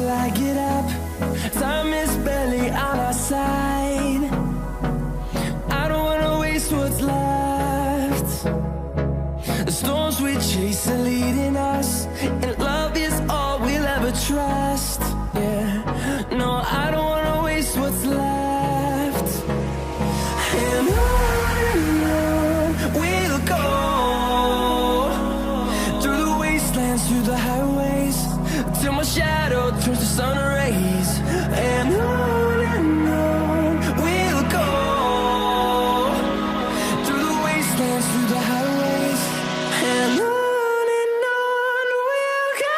till I get up. Time is barely on our side. I don't wanna waste what's left. The storms we chase are leading us, and love is all we'll ever trust. Yeah, no, I don't wanna waste what's left. And on we'll go, through the wastelands, through the highways, till my shadow turns to sun rays. And on we'll go, through the wastelands, through the highways, and on we'll go.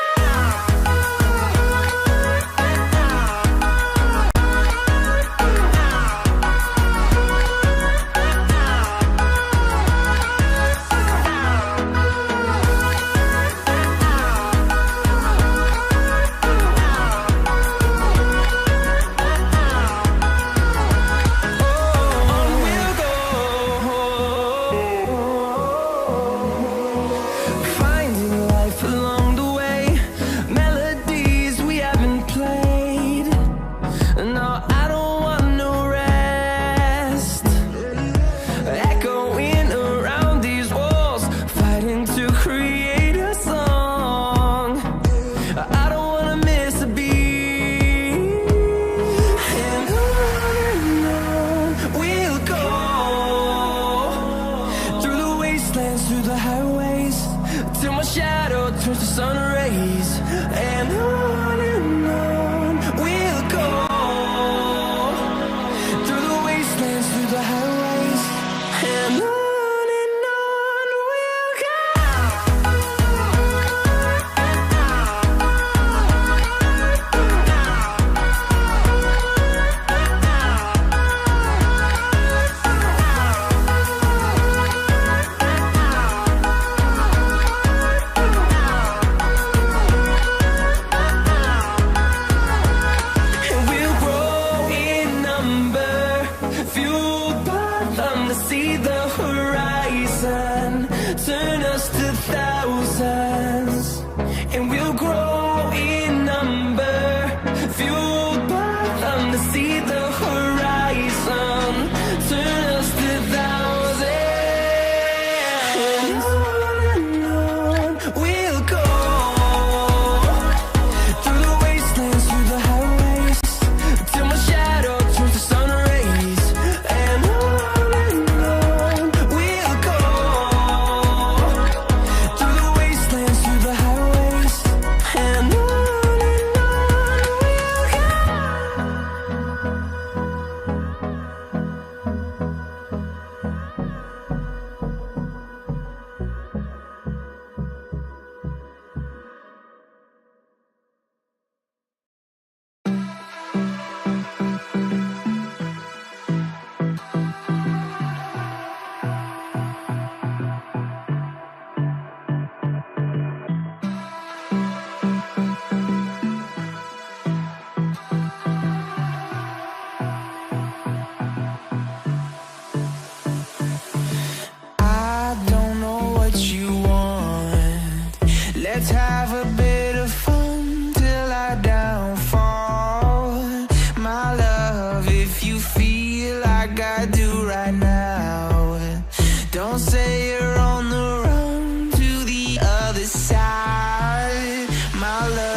Through the highways, till my shadow turns to sun rays. And on we'll go, through the wastelands, through the highways, and on we'll go. See the horizon, turn us to thousands, and we'll grow in number, fueled by them. To see the horizon, turn us to thousands, and on we'll go, through the wastelands, through the highways, till my shadow turns to sun rays. And let's have a bit of fun till I downfall. My love, if you feel like I do right now, don't say you're on the run to the other side, my love.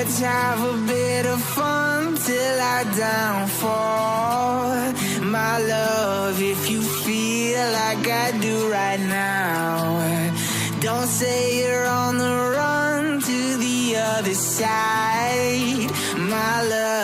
Let's have a bit of fun till our downfall. My love, if you feel like I do right now, don't say you're on the run to the other side. My love,